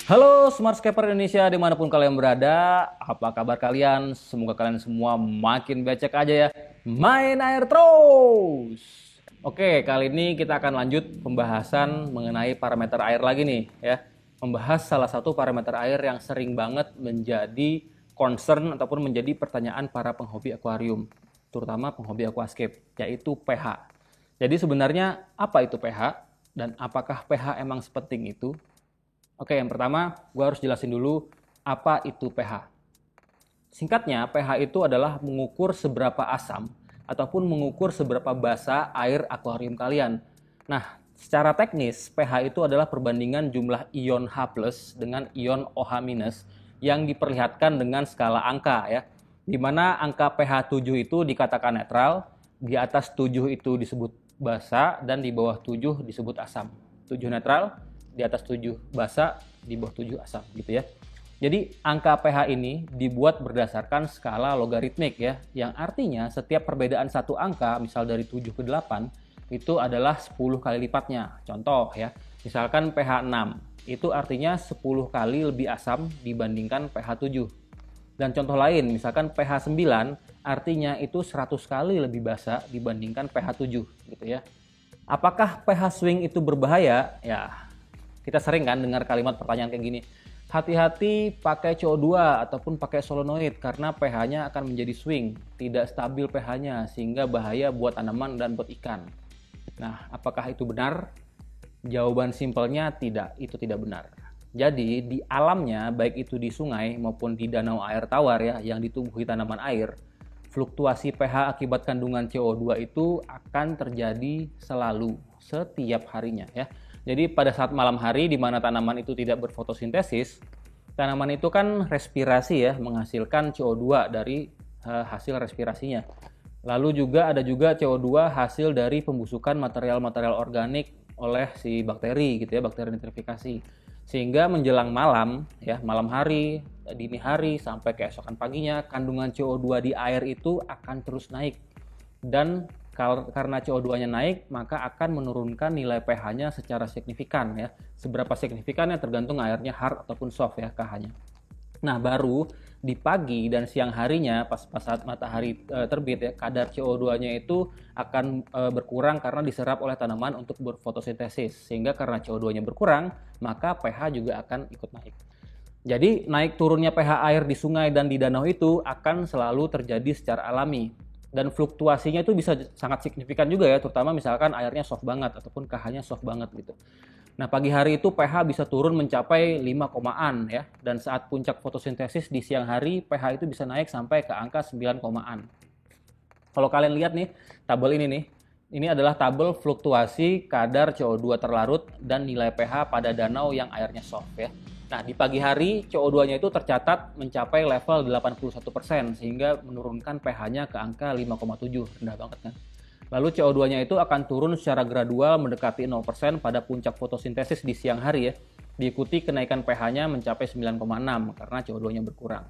Halo Smartscaper Indonesia dimanapun kalian berada, apa kabar kalian? Semoga kalian semua makin becek aja ya, main air terus. Oke, kali ini kita akan lanjut pembahasan mengenai parameter air lagi nih ya. Membahas salah satu parameter air yang sering banget menjadi concern ataupun menjadi pertanyaan para penghobi akuarium, terutama penghobi aquascape, yaitu pH. Jadi sebenarnya apa itu pH dan apakah pH emang sepenting itu? Oke, yang pertama gue harus jelasin dulu apa itu pH. Singkatnya, pH itu adalah mengukur seberapa asam ataupun mengukur seberapa basa air akuarium kalian. Nah, secara teknis, pH itu adalah perbandingan jumlah ion H+ dengan ion OH- yang diperlihatkan dengan skala angka ya. Di mana angka pH 7 itu dikatakan netral, di atas 7 itu disebut basa, dan di bawah 7 disebut asam. 7 netral, di atas 7 basa, di bawah 7 asam gitu ya. Jadi angka pH ini dibuat berdasarkan skala logaritmik ya, yang artinya setiap perbedaan satu angka, misal dari 7 ke 8, itu adalah 10 kali lipatnya. Contoh ya, misalkan pH 6, itu artinya 10 kali lebih asam dibandingkan pH 7. Dan contoh lain, misalkan pH 9, artinya itu 100 kali lebih basa dibandingkan pH 7 gitu ya. Apakah pH swing itu berbahaya? Ya, kita sering kan dengar kalimat pertanyaan kayak gini, hati-hati pakai CO2 ataupun pakai solenoid karena pH-nya akan menjadi swing, tidak stabil pH-nya sehingga bahaya buat tanaman dan buat ikan. Nah, apakah itu benar? Jawaban simpelnya tidak, itu tidak benar. Jadi di alamnya, baik itu di sungai maupun di danau air tawar ya, yang ditumbuhi tanaman air, fluktuasi pH akibat kandungan CO2 itu akan terjadi selalu, setiap harinya ya. Jadi pada saat malam hari di mana tanaman itu tidak berfotosintesis, tanaman itu kan respirasi ya, menghasilkan CO2 dari hasil respirasinya. Lalu juga ada juga CO2 hasil dari pembusukan material-material organik oleh si bakteri gitu ya, bakteri nitrifikasi. Sehingga menjelang malam ya, malam hari, dini hari sampai keesokan paginya, kandungan CO2 di air itu akan terus naik. Dan karena CO2-nya naik, maka akan menurunkan nilai pH-nya secara signifikan ya. Seberapa signifikannya tergantung airnya hard ataupun soft ya pH-nya. Nah, baru di pagi dan siang harinya pas saat matahari terbit ya, kadar CO2-nya itu akan berkurang karena diserap oleh tanaman untuk berfotosintesis. Sehingga karena CO2-nya berkurang, maka pH juga akan ikut naik. Jadi, naik turunnya pH air di sungai dan di danau itu akan selalu terjadi secara alami. Dan fluktuasinya itu bisa sangat signifikan juga ya, terutama misalkan airnya soft banget ataupun pH-nya soft banget gitu. Nah, pagi hari itu pH bisa turun mencapai 5 komaan ya, dan saat puncak fotosintesis di siang hari pH itu bisa naik sampai ke angka 9 komaan. Kalau kalian lihat nih, tabel ini nih, ini adalah tabel fluktuasi kadar CO2 terlarut dan nilai pH pada danau yang airnya soft ya. Nah, di pagi hari CO2-nya itu tercatat mencapai level 81% sehingga menurunkan pH-nya ke angka 5,7, rendah banget kan. Lalu CO2-nya itu akan turun secara gradual mendekati 0% pada puncak fotosintesis di siang hari ya. Diikuti kenaikan pH-nya mencapai 9,6 karena CO2-nya berkurang.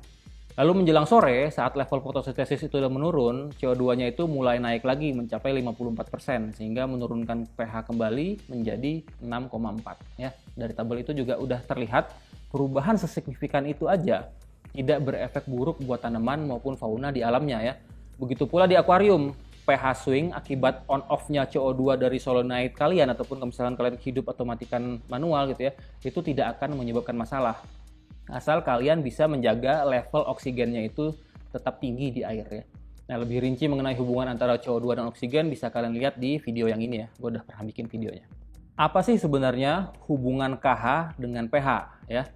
Lalu menjelang sore, saat level fotosintesis itu sudah menurun, CO2-nya itu mulai naik lagi mencapai 54% sehingga menurunkan pH kembali menjadi 6,4 ya. Dari tabel itu juga udah terlihat perubahan sesignifikan itu aja tidak berefek buruk buat tanaman maupun fauna di alamnya ya. Begitu pula di akuarium, pH swing akibat on-off-nya CO2 dari solenoid kalian ataupun misalkan kalian hidup atau matikan manual gitu ya, itu tidak akan menyebabkan masalah. Asal kalian bisa menjaga level oksigennya itu tetap tinggi di air ya. Nah, lebih rinci mengenai hubungan antara CO2 dan oksigen bisa kalian lihat di video yang ini ya. Gue udah pernah bikin videonya. Apa sih sebenarnya hubungan KH dengan pH ya?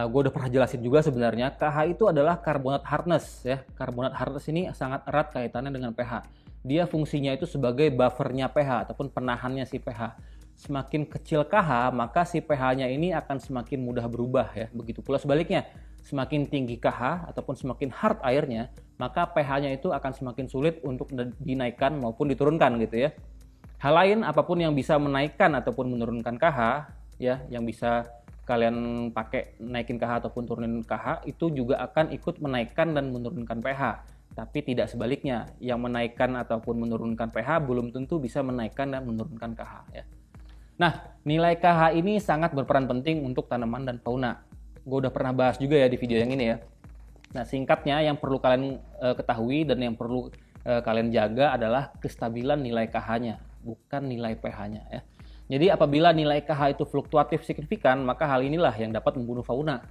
Gue udah pernah jelasin juga sebenarnya KH itu adalah karbonat hardness ya. Karbonat hardness ini sangat erat kaitannya dengan pH. Dia fungsinya itu sebagai buffernya pH ataupun penahannya si pH. Semakin kecil KH, maka si pH-nya ini akan semakin mudah berubah ya. Begitu pula sebaliknya, semakin tinggi KH ataupun semakin hard airnya, maka pH-nya itu akan semakin sulit untuk dinaikkan maupun diturunkan gitu ya. Hal lain apapun yang bisa menaikkan ataupun menurunkan KH ya, yang bisa kalian pakai naikin KH ataupun turunin KH itu juga akan ikut menaikkan dan menurunkan pH. Tapi tidak sebaliknya, yang menaikkan ataupun menurunkan pH belum tentu bisa menaikkan dan menurunkan KH ya. Nah, nilai KH ini sangat berperan penting untuk tanaman dan fauna. Gue udah pernah bahas juga ya di video yang ini ya. Nah, singkatnya yang perlu kalian ketahui dan yang perlu kalian jaga adalah kestabilan nilai KH-nya, bukan nilai pH-nya ya. Jadi apabila nilai KH itu fluktuatif signifikan, maka hal inilah yang dapat membunuh fauna.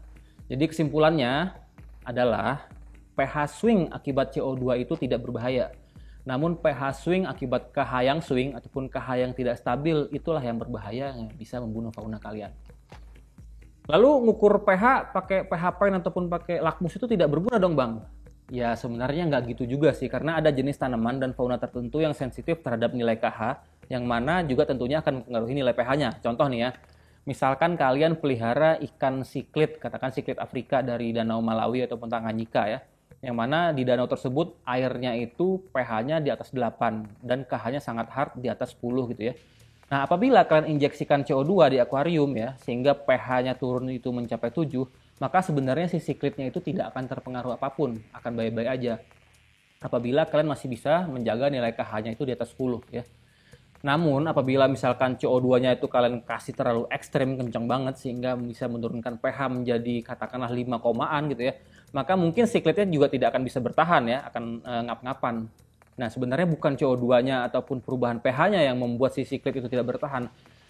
Jadi kesimpulannya adalah pH swing akibat CO2 itu tidak berbahaya. Namun pH swing akibat KH yang swing ataupun KH yang tidak stabil itulah yang berbahaya, yang bisa membunuh fauna kalian. Lalu ngukur pH pakai pH pen ataupun pakai lakmus itu tidak berguna dong bang? Ya sebenarnya nggak gitu juga sih, karena ada jenis tanaman dan fauna tertentu yang sensitif terhadap nilai KH, yang mana juga tentunya akan mempengaruhi nilai pH-nya. Contoh nih ya, misalkan kalian pelihara ikan siklit, katakan siklit Afrika dari Danau Malawi ataupun Tanganyika ya, yang mana di danau tersebut airnya itu pH-nya di atas 8 dan KH-nya sangat hard di atas 10 gitu ya. Nah, apabila kalian injeksikan CO2 di akuarium ya, sehingga pH-nya turun itu mencapai 7, maka sebenarnya si siklitnya itu tidak akan terpengaruh apapun, akan baik-baik aja. Apabila kalian masih bisa menjaga nilai KH-nya itu di atas 10 ya. Namun apabila misalkan CO2-nya itu kalian kasih terlalu ekstrim, kencang banget sehingga bisa menurunkan pH menjadi katakanlah 5 komaan gitu ya, maka mungkin siklitnya juga tidak akan bisa bertahan ya, akan ngap-ngapan. Nah sebenarnya bukan CO2-nya ataupun perubahan pH-nya yang membuat si siklit itu tidak bertahan.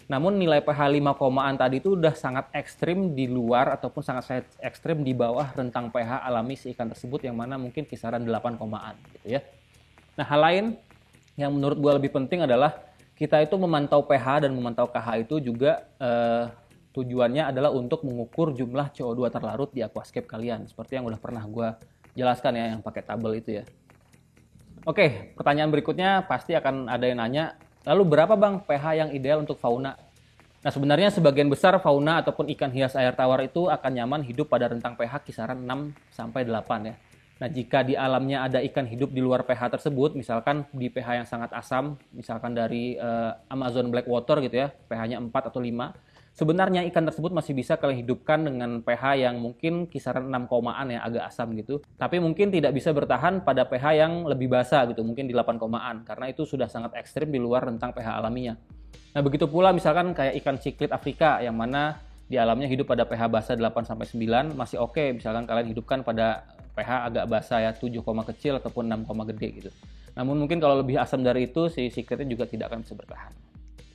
Namun nilai pH 5 komaan tadi itu udah sangat ekstrim di luar ataupun sangat ekstrim di bawah rentang pH alami si ikan tersebut, yang mana mungkin kisaran 8 komaan gitu ya. Nah hal lain yang menurut gue lebih penting adalah kita itu memantau pH dan memantau KH itu juga tujuannya adalah untuk mengukur jumlah CO2 terlarut di aquascape kalian. Seperti yang udah pernah gue jelaskan ya, yang pakai tabel itu ya. Oke, pertanyaan berikutnya pasti akan ada yang nanya, lalu berapa bang pH yang ideal untuk fauna? Nah sebenarnya sebagian besar fauna ataupun ikan hias air tawar itu akan nyaman hidup pada rentang pH kisaran 6-8 ya. Nah jika di alamnya ada ikan hidup di luar pH tersebut, misalkan di pH yang sangat asam, misalkan dari Amazon Blackwater gitu ya, pH-nya 4 atau 5, sebenarnya ikan tersebut masih bisa kalian hidupkan dengan pH yang mungkin kisaran 6 komaan ya, agak asam gitu. Tapi mungkin tidak bisa bertahan pada pH yang lebih basa gitu, mungkin di 8 komaan, karena itu sudah sangat ekstrim di luar rentang pH alaminya. Nah begitu pula misalkan kayak ikan siklit Afrika yang mana di alamnya hidup pada pH basa 8-9 masih oke, misalkan kalian hidupkan pada pH agak basa ya, 7 kecil ataupun 6 gede gitu. Namun mungkin kalau lebih asam dari itu si siklitnya juga tidak akan bisa bertahan.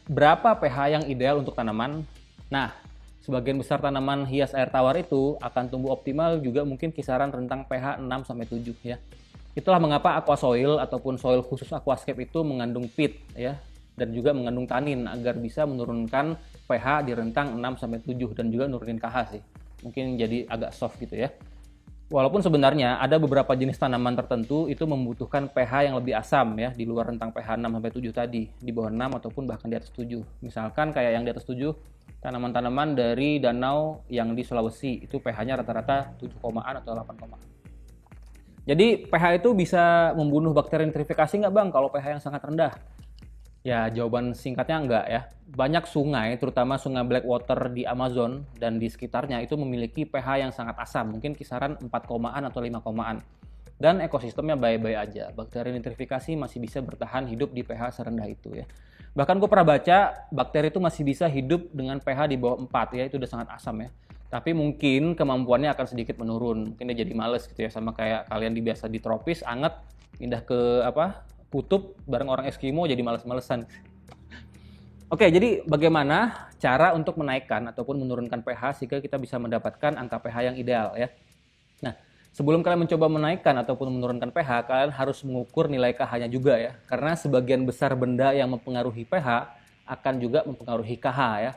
Berapa pH yang ideal untuk tanaman? Nah, sebagian besar tanaman hias air tawar itu akan tumbuh optimal juga mungkin kisaran rentang pH 6-7 ya. Itulah mengapa aquasoil ataupun soil khusus aquascape itu mengandung peat ya, dan juga mengandung tanin agar bisa menurunkan pH di rentang 6-7 dan juga nurunin KH sih. Mungkin jadi agak soft gitu ya. Walaupun sebenarnya ada beberapa jenis tanaman tertentu itu membutuhkan pH yang lebih asam ya, di luar rentang pH 6-7 tadi, di bawah 6 ataupun bahkan di atas 7. Misalkan kayak yang di atas 7, tanaman-tanaman dari danau yang di Sulawesi, itu pH-nya rata-rata 7 komaan atau 8 komaan. Jadi pH itu bisa membunuh bakteri nitrifikasi nggak bang kalau pH yang sangat rendah? Ya jawaban singkatnya enggak ya. Banyak sungai, terutama sungai Blackwater di Amazon dan di sekitarnya itu memiliki pH yang sangat asam, mungkin kisaran 4 komaan atau 5 komaan. Dan ekosistemnya baik-baik aja, bakteri nitrifikasi masih bisa bertahan hidup di pH serendah itu ya. Bahkan gue pernah baca, bakteri itu masih bisa hidup dengan pH di bawah 4 ya, itu udah sangat asam ya. Tapi mungkin kemampuannya akan sedikit menurun, mungkin dia jadi males gitu ya, sama kayak kalian biasa di tropis, anget, pindah ke kutub bareng orang Eskimo jadi males-malesan. Oke, jadi bagaimana cara untuk menaikkan ataupun menurunkan pH sehingga kita bisa mendapatkan angka pH yang ideal ya. Nah, sebelum kalian mencoba menaikkan ataupun menurunkan pH, kalian harus mengukur nilai KH-nya juga ya. Karena sebagian besar benda yang mempengaruhi pH akan juga mempengaruhi KH ya.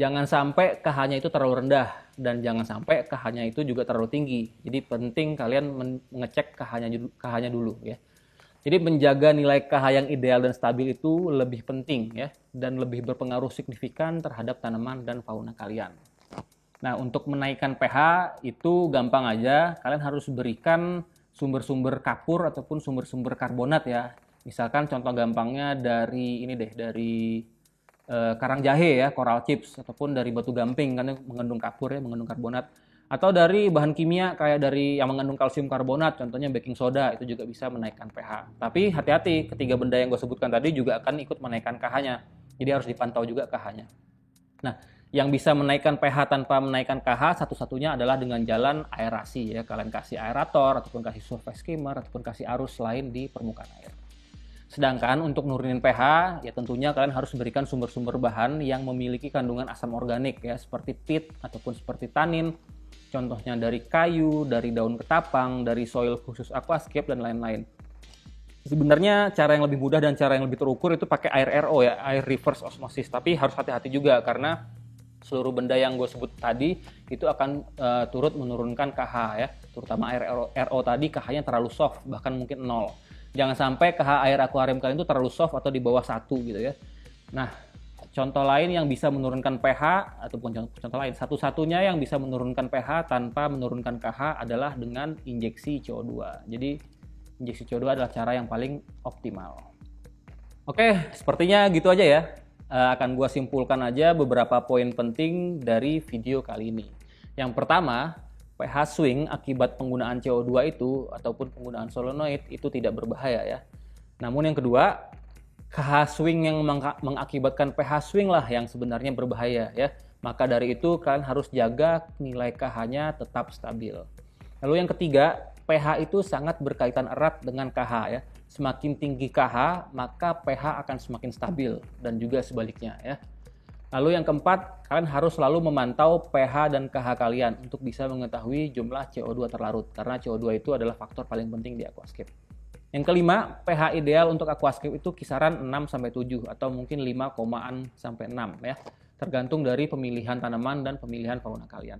Jangan sampai KH-nya itu terlalu rendah dan jangan sampai KH-nya itu juga terlalu tinggi. Jadi penting kalian mengecek KH-nya dulu ya. Jadi menjaga nilai KH yang ideal dan stabil itu lebih penting ya, dan lebih berpengaruh signifikan terhadap tanaman dan fauna kalian. Nah untuk menaikkan pH itu gampang aja, kalian harus berikan sumber-sumber kapur ataupun sumber-sumber karbonat ya. Misalkan contoh gampangnya dari karang jahe ya, coral chips, ataupun dari batu gamping karena mengandung kapur ya, mengandung karbonat. Atau dari bahan kimia kayak dari yang mengandung kalsium karbonat, contohnya baking soda, itu juga bisa menaikkan pH. Tapi hati-hati, ketiga benda yang gue sebutkan tadi juga akan ikut menaikkan KH-nya. Jadi harus dipantau juga KH-nya. Nah, yang bisa menaikkan pH tanpa menaikkan KH satu-satunya adalah dengan jalan aerasi ya. Kalian kasih aerator ataupun kasih surface skimmer ataupun kasih arus lain di permukaan air. Sedangkan untuk nurunin pH ya tentunya kalian harus berikan sumber-sumber bahan yang memiliki kandungan asam organik ya, seperti peat ataupun seperti tanin. Contohnya dari kayu, dari daun ketapang, dari soil khusus aquascape dan lain-lain. Sebenarnya cara yang lebih mudah dan cara yang lebih terukur itu pakai air RO ya, air reverse osmosis. Tapi harus hati-hati juga karena seluruh benda yang gue sebut tadi itu akan turut menurunkan KH ya. Terutama air RO tadi KH-nya terlalu soft, bahkan mungkin 0. Jangan sampai KH air akuarium kalian itu terlalu soft atau di bawah 1 gitu ya. Nah, contoh lain yang bisa menurunkan pH ataupun contoh lain, satu-satunya yang bisa menurunkan pH tanpa menurunkan KH adalah dengan injeksi CO2. Jadi injeksi CO2 adalah cara yang paling optimal. Oke, sepertinya gitu aja ya. Akan gua simpulkan aja beberapa poin penting dari video kali ini. Yang pertama, pH swing akibat penggunaan CO2 itu ataupun penggunaan solenoid itu tidak berbahaya ya. Namun yang kedua, KH swing yang mengakibatkan pH swing lah yang sebenarnya berbahaya ya. Maka dari itu kalian harus jaga nilai KH-nya tetap stabil. Lalu yang ketiga, pH itu sangat berkaitan erat dengan KH ya. Semakin tinggi KH, maka pH akan semakin stabil dan juga sebaliknya ya. Lalu yang keempat, kalian harus selalu memantau pH dan KH kalian untuk bisa mengetahui jumlah CO2 terlarut karena CO2 itu adalah faktor paling penting di aquascape. Yang kelima, pH ideal untuk aquascape itu kisaran 6-7 atau mungkin 5,an sampai 6 ya. Tergantung dari pemilihan tanaman dan pemilihan fauna kalian.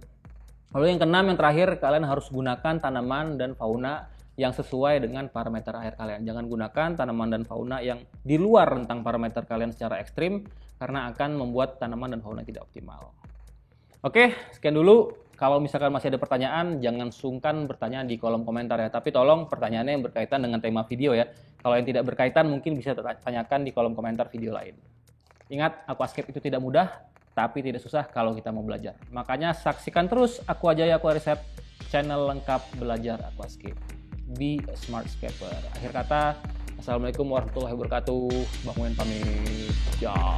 Lalu yang keenam, yang terakhir, kalian harus gunakan tanaman dan fauna yang sesuai dengan parameter air kalian. Jangan gunakan tanaman dan fauna yang di luar rentang parameter kalian secara ekstrim karena akan membuat tanaman dan fauna tidak optimal. Oke, sekian dulu. Kalau misalkan masih ada pertanyaan, jangan sungkan bertanya di kolom komentar ya. Tapi tolong pertanyaannya yang berkaitan dengan tema video ya. Kalau yang tidak berkaitan mungkin bisa tanyakan di kolom komentar video lain. Ingat, aquascape itu tidak mudah, tapi tidak susah kalau kita mau belajar. Makanya saksikan terus Aquajaya Aquaresept, channel lengkap belajar aquascape. Be a smart scaper. Akhir kata, assalamualaikum warahmatullahi wabarakatuh. Bang Wen pamit. Ciao.